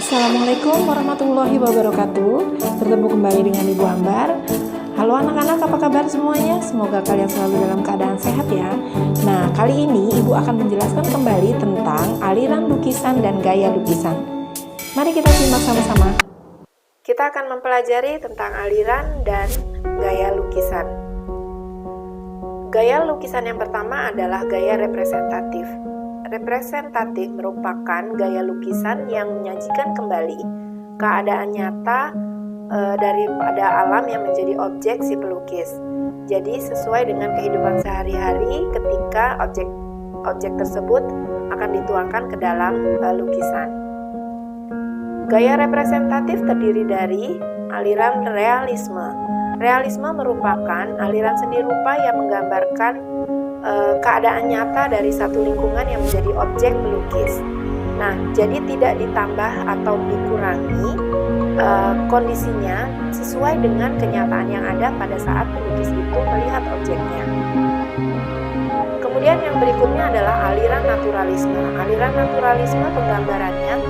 Assalamualaikum warahmatullahi wabarakatuh. Bertemu kembali dengan Ibu Ambar. Halo anak-anak, apa kabar semuanya? Semoga kalian selalu dalam keadaan sehat ya. Nah, kali ini Ibu akan menjelaskan kembali tentang aliran lukisan dan gaya lukisan. Mari kita simak sama-sama. Kita akan mempelajari tentang aliran dan gaya lukisan. Gaya lukisan yang pertama adalah gaya representatif. Representatif merupakan gaya lukisan yang menyajikan kembali keadaan nyata daripada alam yang menjadi objek si pelukis. Jadi sesuai dengan kehidupan sehari-hari ketika objek tersebut akan dituangkan ke dalam lukisan. Gaya representatif terdiri dari aliran realisme. Realisme merupakan aliran seni rupa yang menggambarkan keadaan nyata dari satu lingkungan yang menjadi objek melukis. Nah, jadi tidak ditambah atau dikurangi kondisinya sesuai dengan kenyataan yang ada pada saat pelukis itu melihat objeknya. Kemudian yang berikutnya adalah aliran naturalisme. Aliran naturalisme penggambarannya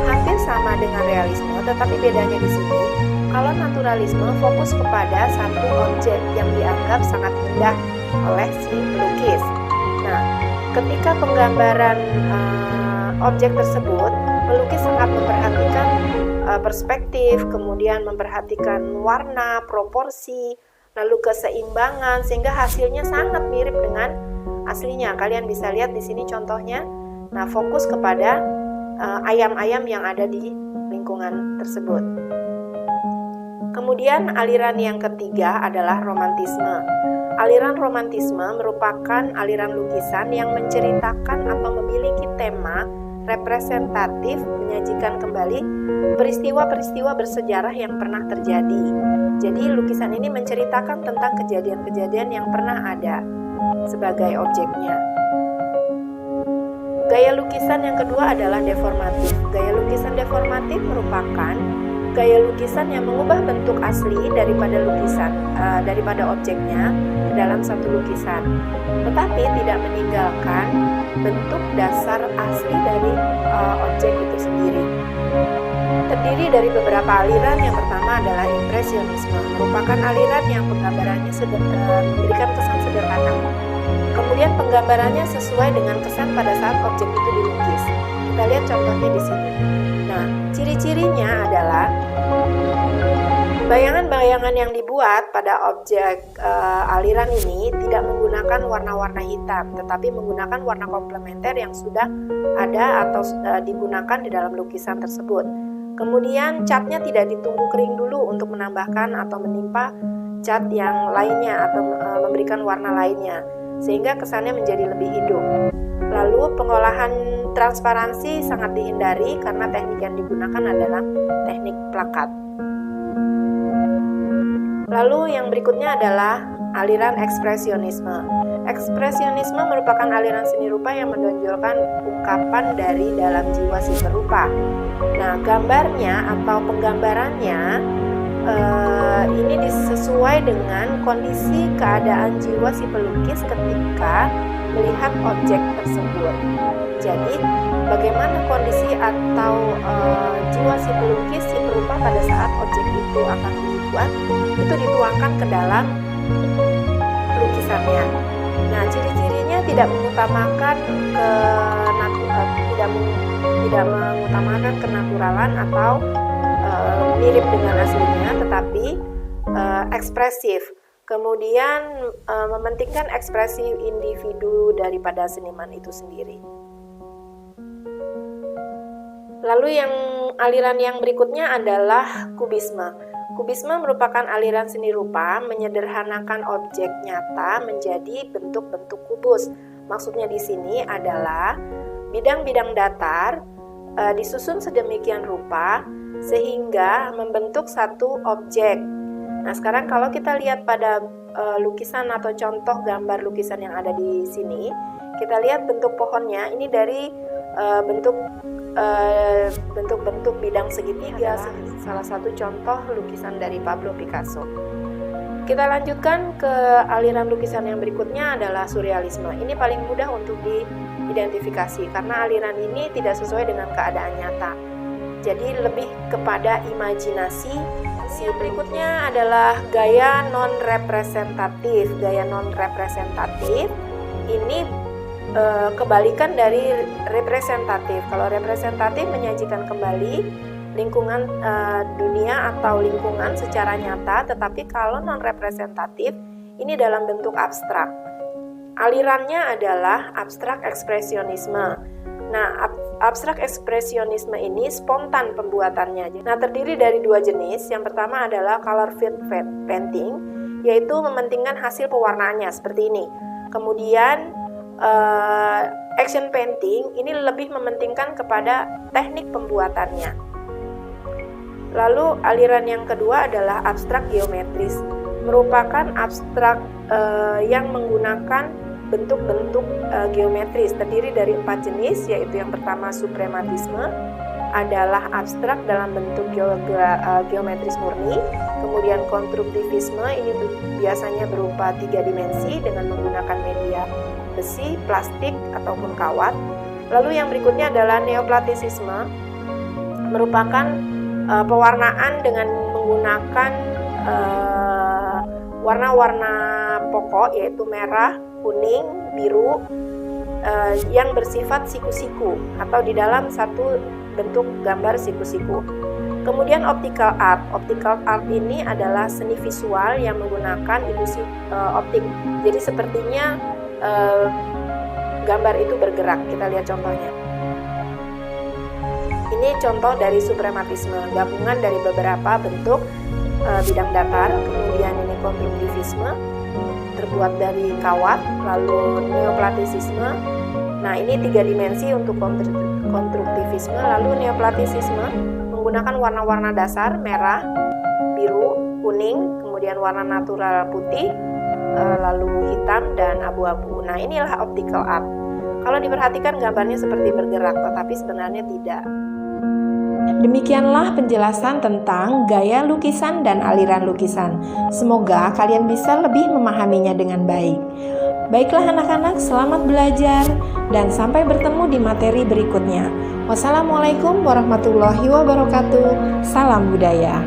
hampir sama dengan realisme, tetapi bedanya di sini, kalau naturalisme fokus kepada satu objek yang dianggap sangat indah oleh si pelukis. Nah, ketika penggambaran objek tersebut, pelukis sangat memperhatikan perspektif, kemudian memperhatikan warna, proporsi, lalu keseimbangan, sehingga hasilnya sangat mirip dengan aslinya. Kalian bisa lihat di sini contohnya. Nah, fokus kepada ayam-ayam yang ada di lingkungan tersebut. Kemudian aliran yang ketiga adalah romantisme. Aliran romantisme merupakan aliran lukisan yang menceritakan atau memiliki tema representatif, menyajikan kembali peristiwa-peristiwa bersejarah yang pernah terjadi. Jadi lukisan ini menceritakan tentang kejadian-kejadian yang pernah ada sebagai objeknya. Gaya lukisan yang kedua adalah deformatif. Gaya lukisan deformatif merupakan gaya lukisan yang mengubah bentuk asli daripada objeknya ke dalam satu lukisan, tetapi tidak meninggalkan bentuk dasar asli dari objek itu sendiri. Terdiri dari beberapa aliran. Yang pertama adalah impresionisme, merupakan aliran yang penggambarannya memberikan kesan sederhana. Kemudian penggambarannya sesuai dengan kesan pada saat objek itu dilukis. Kita lihat contohnya di sini. Nah, ciri-cirinya adalah bayangan-bayangan yang dibuat pada objek aliran ini tidak menggunakan warna-warna hitam, tetapi menggunakan warna komplementer yang sudah ada atau digunakan di dalam lukisan tersebut. Kemudian catnya tidak ditunggu kering dulu untuk menambahkan atau menimpa cat yang lainnya atau memberikan warna lainnya, sehingga kesannya menjadi lebih hidup. Lalu pengolahan transparansi sangat dihindari karena teknik yang digunakan adalah teknik plakat. Lalu yang berikutnya adalah aliran ekspresionisme. Ekspresionisme merupakan aliran seni rupa yang menonjolkan ungkapan dari dalam jiwa si perupa. Nah, gambarnya atau penggambarannya ini sesuai dengan kondisi keadaan jiwa si pelukis ketika melihat objek tersebut. Jadi, bagaimana kondisi atau jiwa si pelukis, si perupa pada saat objek itu akan dibuat, itu dituangkan ke dalam lukisannya. Nah, ciri-cirinya tidak mengutamakan kenaturalan atau mirip dengan aslinya, tetapi ekspresif. Kemudian mementingkan ekspresi individu daripada seniman itu sendiri. Lalu aliran yang berikutnya adalah kubisme. Kubisme merupakan aliran seni rupa menyederhanakan objek nyata menjadi bentuk-bentuk kubus. Maksudnya di sini adalah bidang-bidang datar disusun sedemikian rupa sehingga membentuk satu objek. Nah, sekarang kalau kita lihat pada lukisan atau contoh gambar lukisan yang ada di sini, kita lihat bentuk pohonnya ini dari bentuk-bentuk bidang segitiga, salah satu contoh lukisan dari Pablo Picasso. Kita lanjutkan ke aliran lukisan yang berikutnya adalah surrealisme. Ini paling mudah untuk diidentifikasi karena aliran ini tidak sesuai dengan keadaan nyata. Jadi lebih kepada imajinasi. Berikutnya adalah gaya non-representatif. Gaya non-representatif ini kebalikan dari representatif. Kalau representatif menyajikan kembali lingkungan dunia atau lingkungan secara nyata, tetapi kalau non-representatif ini dalam bentuk abstrak. Alirannya adalah abstrak ekspresionisme. Nah, abstrak ekspresionisme ini spontan pembuatannya. Nah, terdiri dari dua jenis. Yang pertama adalah color field painting, yaitu mementingkan hasil pewarnaannya seperti ini. Kemudian action painting ini lebih mementingkan kepada teknik pembuatannya. Lalu aliran yang kedua adalah abstrak geometris, merupakan abstrak yang menggunakan bentuk-bentuk geometris, terdiri dari 4 jenis, yaitu yang pertama suprematisme, adalah abstrak dalam bentuk geometris murni. Kemudian konstruktivisme ini biasanya berupa 3 dimensi dengan menggunakan media besi, plastik, ataupun kawat. Lalu yang berikutnya adalah neoplatisisme, merupakan pewarnaan dengan menggunakan warna-warna pokok, yaitu merah, kuning, biru, yang bersifat siku-siku atau di dalam satu bentuk gambar siku-siku. Kemudian optical art. Optical art ini adalah seni visual yang menggunakan ilusi optik. Jadi sepertinya gambar itu bergerak. Kita lihat contohnya. Ini contoh dari suprematisme, gabungan dari beberapa bentuk bidang datar. Kemudian ini konstruktivisme, terbuat dari kawat. Lalu neoplatisisme, nah ini 3 dimensi untuk konstruktivisme. Lalu neoplatisisme menggunakan warna-warna dasar merah, biru, kuning, kemudian warna natural putih, lalu hitam dan abu-abu. Nah, inilah optical art. Kalau diperhatikan gambarnya seperti bergerak, tetapi sebenarnya tidak. Demikianlah penjelasan tentang gaya lukisan dan aliran lukisan. Semoga kalian bisa lebih memahaminya dengan baik. Baiklah anak-anak, selamat belajar dan sampai bertemu di materi berikutnya. Wassalamualaikum warahmatullahi wabarakatuh. Salam budaya.